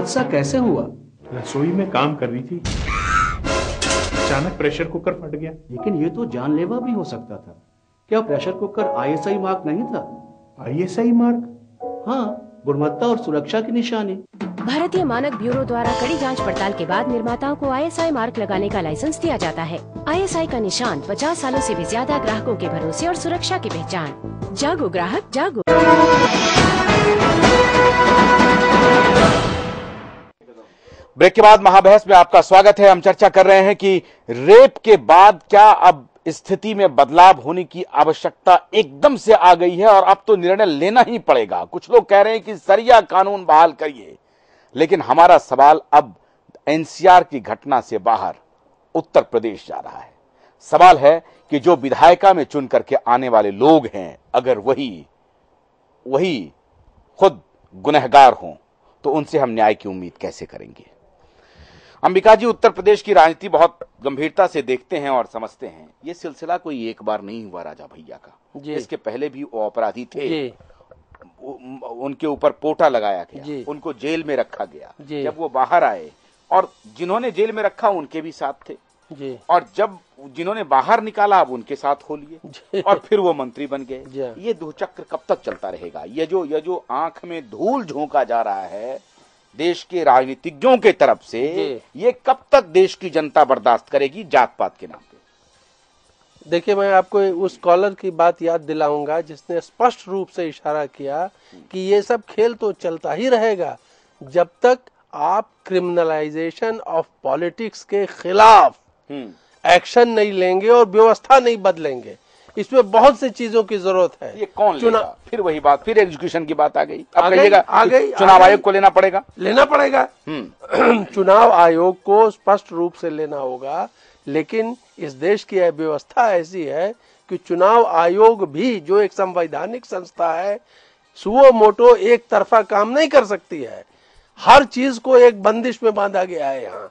हादसा कैसे हुआ? रसोई में काम कर रही थी, अचानक प्रेशर कुकर फट गया। लेकिन ये तो जानलेवा भी हो सकता था। क्या प्रेशर कुकर आईएसआई मार्क नहीं था? ISI mark? हाँ, गुणवत्ता और सुरक्षा की निशानी। भारतीय मानक ब्यूरो द्वारा कड़ी जांच पड़ताल के बाद निर्माताओं को आईएसआई मार्क लगाने का लाइसेंस दिया जाता है। आईएसआई का निशान 50 सालों से भी ज्यादा ग्राहकों के भरोसे और सुरक्षा की पहचान। जागो ग्राहक जागो। ब्रेक के बाद महाबहस में आपका स्वागत है। हम चर्चा कर रहे हैं कि रेप के बाद क्या अब स्थिति में बदलाव होने की आवश्यकता एकदम से आ गई है और अब तो निर्णय लेना ही पड़ेगा। कुछ लोग कह रहे हैं कि सरिया कानून बहाल करिए, लेकिन हमारा सवाल अब एनसीआर की घटना से बाहर उत्तर प्रदेश जा रहा है। सवाल है कि जो विधायिका में चुन करके आने वाले लोग हैं, अगर वही खुद गुनहगार हों तो उनसे हम न्याय की उम्मीद कैसे करेंगे। अंबिका जी, उत्तर प्रदेश की राजनीति बहुत गंभीरता से देखते हैं और समझते हैं। ये सिलसिला कोई एक बार नहीं हुआ राजा भैया का। इसके पहले भी वो अपराधी थे, उनके ऊपर पोटा लगाया गया, उनको जेल में रखा गया। जब वो बाहर आए और जिन्होंने जेल में रखा उनके भी साथ थे, और जब जिन्होंने बाहर निकाला अब उनके साथ हो लिए और फिर वो मंत्री बन गए। ये दुचक्र कब तक चलता रहेगा? ये जो आंख में धूल झोंका जा रहा है देश के राजनीतिज्ञों के तरफ से, ये कब तक देश की जनता बर्दाश्त करेगी जात पात के नाम पे? देखिए, मैं आपको उस स्कॉलर की बात याद दिलाऊंगा जिसने स्पष्ट रूप से इशारा किया कि ये सब खेल तो चलता ही रहेगा जब तक आप क्रिमिनलाइजेशन ऑफ पॉलिटिक्स के खिलाफ एक्शन नहीं लेंगे और व्यवस्था नहीं बदलेंगे। इसमें बहुत सी चीजों की जरूरत है। ये कौन लेगा? फिर वही बात, फिर एजुकेशन की बात आ गई। अब कहिएगा चुनाव आयोग को लेना पड़ेगा। चुनाव आयोग को स्पष्ट रूप से लेना होगा, लेकिन इस देश की व्यवस्था ऐसी है कि चुनाव आयोग भी जो एक संवैधानिक संस्था है, सुओ मोटो एक तरफा काम नहीं कर सकती है। हर चीज को एक बंदिश में बांधा गया है यहाँ।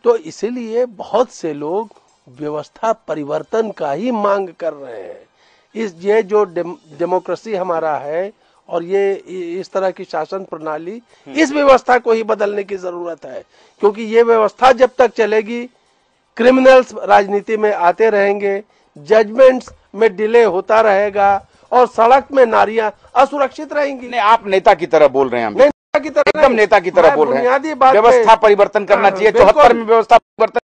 तो इसीलिए बहुत से लोग व्यवस्था परिवर्तन का ही मांग कर रहे हैं। ये जो डेमोक्रेसी हमारा है और ये इस तरह की शासन प्रणाली, इस व्यवस्था को ही बदलने की जरूरत है, क्योंकि ये व्यवस्था जब तक चलेगी क्रिमिनल्स राजनीति में आते रहेंगे, जजमेंट्स में डिले होता रहेगा और सड़क में नारियां असुरक्षित रहेंगी। नहीं, आप नेता की तरह बोल रहे हैं। नेता की तरह एकदम नेता की तरह बोल रहे हैं। व्यवस्था परिवर्तन करना चाहिए। 74 में व्यवस्था परिवर्तन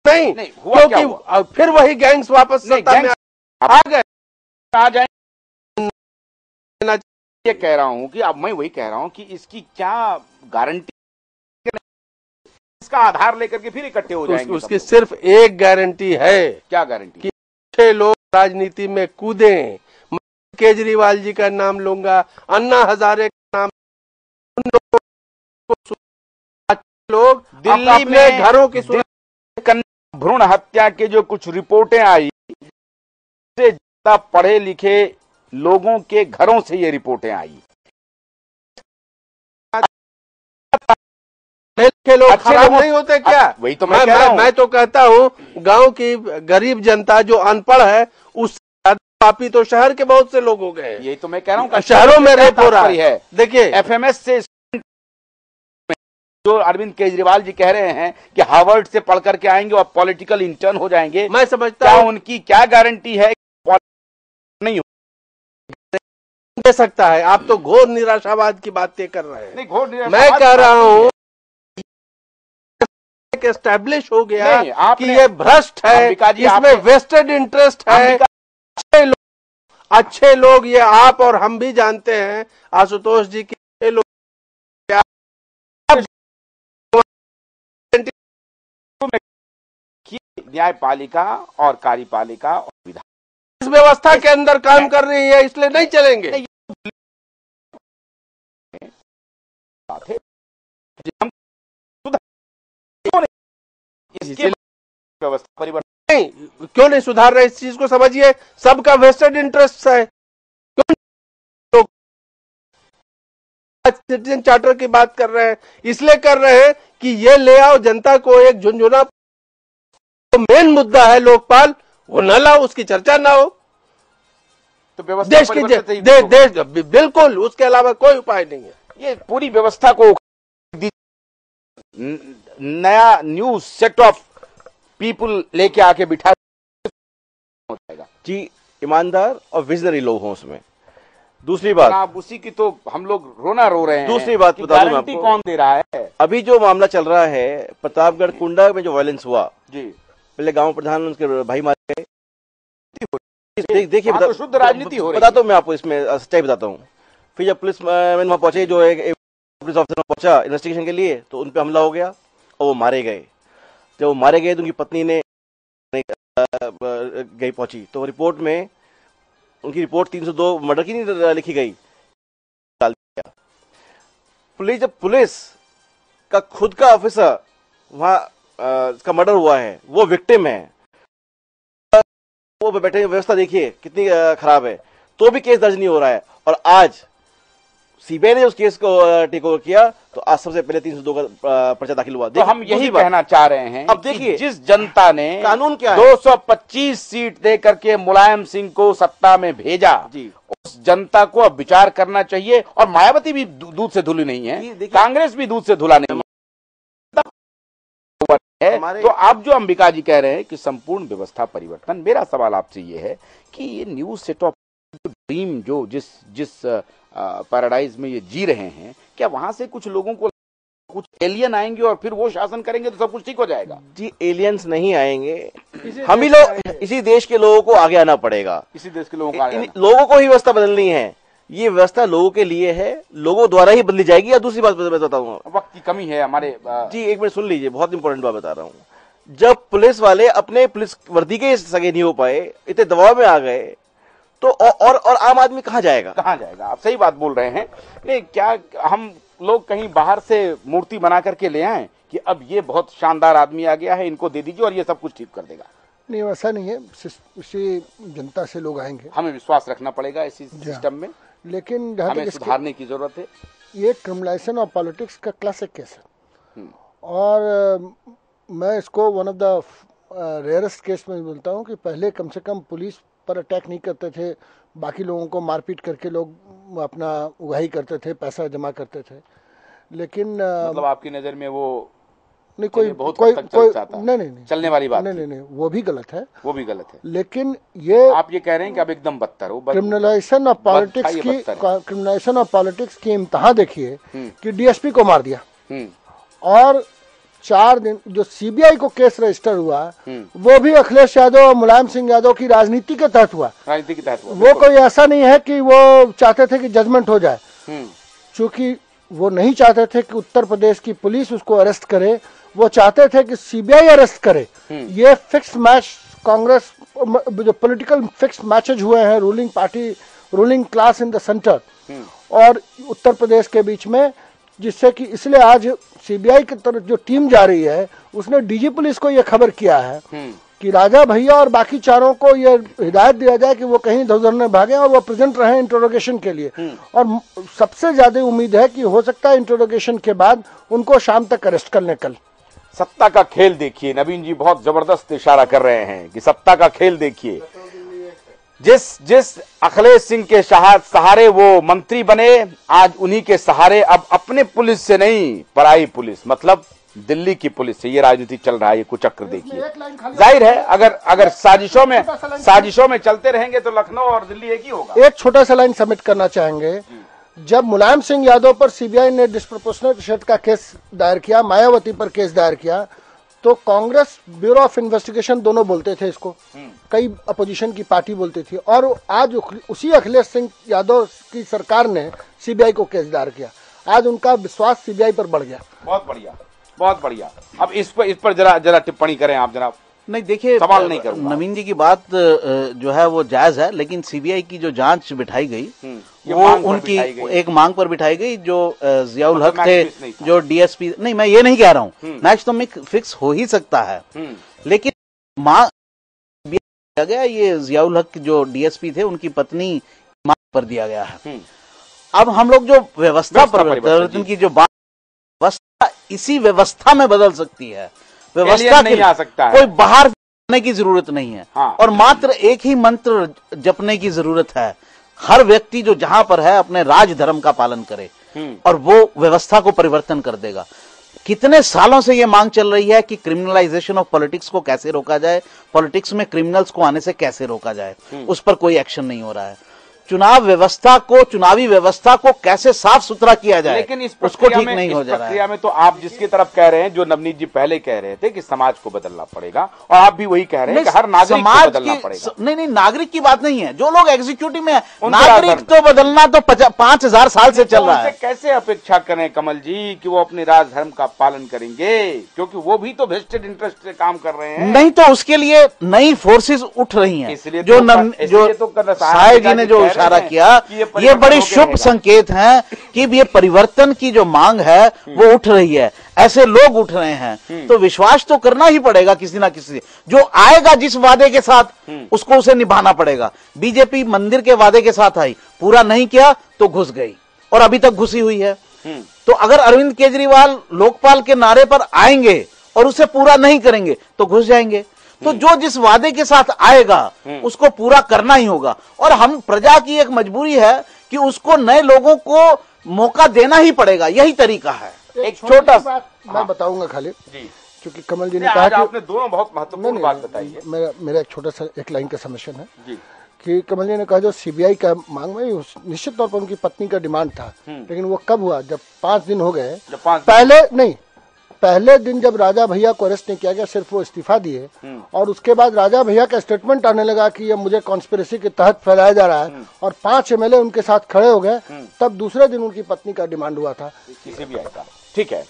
नहीं, क्योंकि फिर वही गैंग्स वापस सत्ता में आ जाए। ये कह रहा हूं कि अब मैं वही कह रहा हूं कि इसकी क्या गारंटी, इसका आधार लेकर के फिर इकट्ठे हो जाएंगे। उसकी सिर्फ एक गारंटी है। क्या गारंटी? कि अच्छे लोग राजनीति में कूदें। केजरीवाल जी का नाम लूंगा, अन्ना हजारे का नाम, उन लोग दिल्ली में घरों की भ्रूण हत्या के जो कुछ रिपोर्टें आई, से ज्यादा पढ़े लिखे लोगों के घरों से ये रिपोर्टें आई। लोग खराब नहीं होते क्या? वही तो मैं कह रहा हूं। मैं तो कहता हूं गांव की गरीब जनता जो अनपढ़ है उससे पापी तो शहर के बहुत से लोग हो गए। यही तो मैं कह रहा हूं, शहरों में रेप हो रहा है। देखिए, एफएमएस से जो अरविंद केजरीवाल जी कह रहे हैं कि हार्वर्ड से पढ़ करके आएंगे और पॉलिटिकल इंटर्न हो जाएंगे, मैं समझता हूं उनकी क्या गारंटी है? नहीं दे सकता है। आप तो घोर निराशावाद की बातें कर रहे हैं। नहीं, घोर निराशावाद मैं कह रहा हूं एस्टैब्लिश हो गया कि ये भ्रष्ट है, इसमें वेस्टेड इंटरेस्ट है। अच्छे लोग ये आप और हम भी जानते हैं, आशुतोष जी के लोग न्यायपालिका और कार्यपालिका और विधान इस व्यवस्था के अंदर काम कर रही है, इसलिए नहीं चलेंगे। व्यवस्था परिवर्तन नहीं, क्यों नहीं सुधार रहे? इस चीज को समझिए, सबका वेस्टेड इंटरेस्ट है। क्यों लोग सिटीजन चार्टर की बात कर रहे हैं? इसलिए कर रहे हैं कि ये ले आओ जनता को एक झुंझुना। तो मेन मुद्दा है लोकपाल, वो न लाओ, उसकी चर्चा ना हो। तो व्यवस्था देश की बिल्कुल, उसके अलावा कोई उपाय नहीं है। ये पूरी व्यवस्था को नया न्यू सेट ऑफ पीपुल लेके आके बिठा हो जाएगा जी, ईमानदार और विजनरी लोग हों उसमें। दूसरी बात, आप उसी की तो हम लोग रोना रो रहे हैं। दूसरी बात कि बता दूं मैं गारंटी आपको, कौन दे रहा है? अभी जो मामला चल रहा है प्रतापगढ़ कुंडा में जो वायलेंस हुआ, जी, पहले गांव प्रधान उनके भाई मारे गए। देखिए, तो शुद्ध राजनीति हो रही है। बताता हूँ मैं आपको, इसमें सच्चाई बताता हूँ। फिर जब पुलिस मैन वहां पहुंचे, जो एक पुलिस ऑफिसर पहुंचा इन्वेस्टिगेशन के लिए, तो उन पे हमला हो गया और वो मारे गए। जब वो मारे गए तो उनकी पत्नी ने गई पहुंची, तो रिपोर्ट में उनकी रिपोर्ट 302 मर्डर की नहीं लिखी गई, डाल दिया पुलिस। जब पुलिस का खुद का ऑफिसर वहां का मर्डर हुआ है, वो विक्टिम है, वो बैठे, व्यवस्था देखिए कितनी खराब है, तो भी केस दर्ज नहीं हो रहा है। और आज सीबीआई ने उस केस को टेक ओवर किया, तो आज सबसे पहले 302 का पर्चा दाखिल हुआ। तो हम यही कहना चाह रहे हैं, अब देखिए जिस जनता ने कानून क्या है, 225 सीट दे करके मुलायम सिंह को सत्ता में भेजा जी, उस जनता को अब विचार करना चाहिए। और मायावती भी दूध से धुली नहीं है, कांग्रेस भी दूध से धुला नहीं है। तो आप जो अंबिका जी कह रहे हैं कि संपूर्ण व्यवस्था परिवर्तन, मेरा सवाल आपसे ये है कि ये न्यू सेट ऑफ ड्रीम जो जिस पैराडाइज में ये जी रहे हैं, क्या वहां से कुछ लोगों को कुछ एलियन आएंगे और फिर वो शासन करेंगे तो सब कुछ ठीक हो जाएगा? जी, एलियंस नहीं आएंगे, हम ही लोग, इसी देश के लोगों को आगे आना पड़ेगा। इसी देश के लोगों को लोगों को ही व्यवस्था बदलनी है। ये व्यवस्था लोगों के लिए है, लोगों द्वारा ही बदली जाएगी। या दूसरी बात मैं बताऊंगा, वक्त की कमी है हमारे जी, एक मिनट सुन लीजिए, बहुत इंपॉर्टेंट बात बता रहा हूँ। जब पुलिस वाले अपने पुलिस वर्दी के सगे नहीं हो पाए, इतने दबाव में आ गए, तो और आम आदमी कहाँ जाएगा? आप सही बात बोल रहे हैं। नहीं, क्या हम लोग कहीं बाहर से मूर्ति बना करके ले आए कि अब ये बहुत शानदार आदमी आ गया है, इनको दे दीजिए और ये सब कुछ ठीक कर देगा? नहीं, वैसा नहीं है। इसी जनता से लोग आएंगे, हमें विश्वास रखना पड़ेगा इसी सिस्टम में, लेकिन हमें सुधारने की जरूरत है। ये क्रिमिनलाइजेशन ऑफ पॉलिटिक्स का क्लासिक केस है, और मैं इसको one of the rarest case में बोलता हूँ कि पहले कम से कम पुलिस पर अटैक नहीं करते थे, बाकी लोगों को मारपीट करके लोग अपना उगाही करते थे, पैसा जमा करते थे। लेकिन मतलब आपकी नजर में वो नहीं, कोई नहीं चलने वाली बात नहीं, वो भी गलत है, वो भी गलत है। लेकिन ये आप ये कह रहे हैं कि अब एकदम बदतर हो। क्रिमिनलाइजेशन ऑफ पॉलिटिक्स की इम्तिहान देखिए कि डीएसपी को मार दिया, और 4 दिन जो सीबीआई को केस रजिस्टर हुआ, वो भी अखिलेश यादव और मुलायम सिंह यादव की राजनीति के तहत हुआ। वो कोई ऐसा नहीं है कि वो चाहते थे कि जजमेंट हो जाए, क्योंकि वो नहीं चाहते थे कि उत्तर प्रदेश की पुलिस उसको अरेस्ट करे, वो चाहते थे कि सीबीआई अरेस्ट करे। ये फिक्स मैच, कांग्रेस जो पॉलिटिकल फिक्स मैचेज हुए हैं ruling party, ruling class in the centre और उत्तर प्रदेश के बीच में, जिससे कि इसलिए आज सीबीआई की तरफ जो टीम जा रही है, उसने डीजी पुलिस को यह खबर किया है कि राजा भैया और बाकी चारों को यह हिदायत दिया जाए कि वो कहीं इधर न भागे और वो प्रेजेंट रहे इंटरोगेशन के लिए। और सबसे ज्यादा उम्मीद है कि हो सकता है इंटरोगेशन के बाद उनको शाम तक अरेस्ट कर लें कल। सत्ता का खेल देखिए, नवीन जी बहुत जबरदस्त इशारा कर रहे हैं कि सत्ता का खेल देखिए। जिस अखिलेश सिंह के सहारे वो मंत्री बने, आज उन्हीं के सहारे अब अपने पुलिस से नहीं, पराई पुलिस मतलब दिल्ली की पुलिस से ये राजनीति चल रहा है। ये कुचक्र देखिए, जाहिर है अगर साजिशों में चलते रहेंगे तो लखनऊ और दिल्ली एक ही होगा। एक छोटा सा लाइन सबमिट करना चाहेंगे। जब मुलायम सिंह यादव पर सीबीआई ने डिस्प्रोपोर्शनेट का केस दायर किया, मायावती पर केस दायर किया, तो कांग्रेस, ब्यूरो ऑफ इन्वेस्टिगेशन दोनों बोलते थे इसको, कई अपोजिशन की पार्टी बोलती थी, और आज उसी अखिलेश सिंह यादव की सरकार ने सीबीआई को केस दायर किया। आज उनका विश्वास सीबीआई पर बढ़ गया। बहुत बढ़िया, बहुत बढ़िया। अब इस पर जरा टिप्पणी करें आप जनाब। नहीं, देखिए, सवाल नहीं करूंगा। नवीन जी की बात जो है वो जायज है, लेकिन सीबीआई की जो जांच बिठाई गई वो उनकी एक मांग पर बिठाई गई। जो जियाउल हक थे, जो डीएसपी, नहीं मैं ये नहीं कह रहा हूँ, मैच तो फिक्स हो ही सकता है, लेकिन मांग दिया गया ये जियाउल हक जो डीएसपी थे उनकी पत्नी मांग पर दिया गया है। अब हम लोग जो व्यवस्था परिवर्तन की जो बात, व्यवस्था इसी व्यवस्था में बदल सकती है। व्यवस्था नहीं आ सकता है, कोई बाहर जाने की जरूरत नहीं है। हाँ। और मात्र एक ही मंत्र जपने की जरूरत है। हर व्यक्ति जो जहां पर है अपने राज धर्म का पालन करे। और वो व्यवस्था को परिवर्तन कर देगा। कितने सालों से ये मांग चल रही है कि क्रिमिनलाइजेशन ऑफ पॉलिटिक्स को कैसे रोका जाए, पॉलिटिक्स में क्रिमिनल्स को आने से कैसे रोका जाए, उस पर कोई एक्शन नहीं हो रहा है। चुनावी व्यवस्था को कैसे साफ सुथरा किया जाए, लेकिन इस उसको ठीक नहीं हो जा रहा है। में तो आप जिसकी तरफ कह रहे हैं, जो नवनीत जी पहले कह रहे थे कि समाज को बदलना पड़ेगा, और आप भी वही कह रहे हैं कि हर नागरिक को बदलना पड़ेगा। नहीं, नागरिक की बात नहीं है, जो लोग एग्जीक्यूटिव में है, नागरिक तो बदलना तो 5000 साल से चल रहा है। कैसे अपेक्षा करें कमल जी कि वो अपने राजधर्म का पालन करेंगे, क्योंकि वो भी तो वेस्टेड इंटरेस्ट से काम कर रहे हैं। नहीं, तो उसके लिए नई फोर्सेस उठ रही हैं, इसलिए जो साय जी ने जो इशारा किया, ये बड़ी शुभ संकेत हैं कि ये परिवर्तन की जो मांग है वो उठ रही है, ऐसे लोग उठ रहे हैं। तो विश्वास तो करना ही पड़ेगा किसी ना किसी, जो आएगा जिस वादे के साथ उसको उसे निभाना पड़ेगा। बीजेपी मंदिर के वादे के साथ आई, पूरा नहीं किया तो घुस गई, और अभी तक घुसी हुई है। तो अगर अरविंद केजरीवाल लोकपाल के नारे पर आएंगे और उसे पूरा नहीं करेंगे तो घुस जाएंगे। तो जो जिस वादे के साथ आएगा उसको पूरा करना ही होगा, और हम प्रजा की एक मजबूरी है कि उसको नए लोगों को मौका देना ही पड़ेगा, यही तरीका है। एक छोटा बात मैं बताऊंगा खाली जी, क्योंकि कमल जी ने कहा कि आपने दोनों बहुत महत्वपूर्ण बात बताई है। मेरा एक छोटा सा एक लाइन का सबमिशन है जी, कि कमल जी ने कहा जो सीबीआई का मांग में निश्चित तौर पर उनकी पत्नी का डिमांड था, लेकिन वो कब हुआ, जब 5 दिन हो गए। पहले दिन जब राजा भैया को अरेस्ट नहीं किया गया, सिर्फ वो इस्तीफा दिए, और उसके बाद राजा भैया का स्टेटमेंट आने लगा कि ये मुझे कॉन्स्पिरेसी के तहत फैलाया जा रहा है, और 5 एमएलए उनके साथ खड़े हो गए, तब दूसरे दिन उनकी पत्नी का डिमांड हुआ था। ठीक है,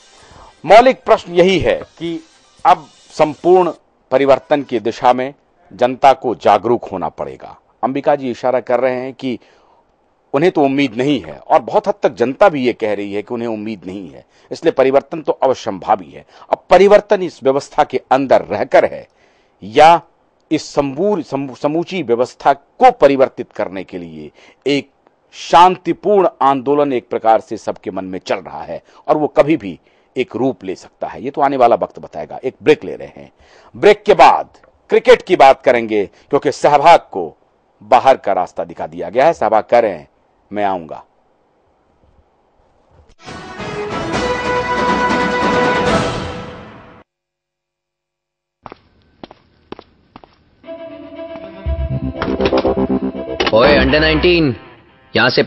मौलिक प्रश्न यही है कि अब संपूर्ण परिवर्तन की दिशा में जनता को जागरूक होना पड़ेगा। अंबिका जी इशारा कर रहे हैं कि उन्हें तो उम्मीद नहीं है, और बहुत हद तक जनता भी ये कह रही है कि उन्हें उम्मीद नहीं है, इसलिए परिवर्तन तो अवश्यंभावी है। अब परिवर्तन इस व्यवस्था के अंदर रहकर है, या इस समूची व्यवस्था को परिवर्तित करने के लिए एक शांतिपूर्ण आंदोलन एक प्रकार से सबके मन में चल रहा है, और वो कभी भी एक रूप ले सकता है। ये तो आने वाला वक्त बताएगा। एक ब्रेक ले रहे हैं, ब्रेक के बाद क्रिकेट की बात करेंगे, क्योंकि सहवाग को बाहर का रास्ता दिखा दिया गया है। सहवाग कह रहे हैं मैं आऊंगा। ओए अंडर 19 यहां से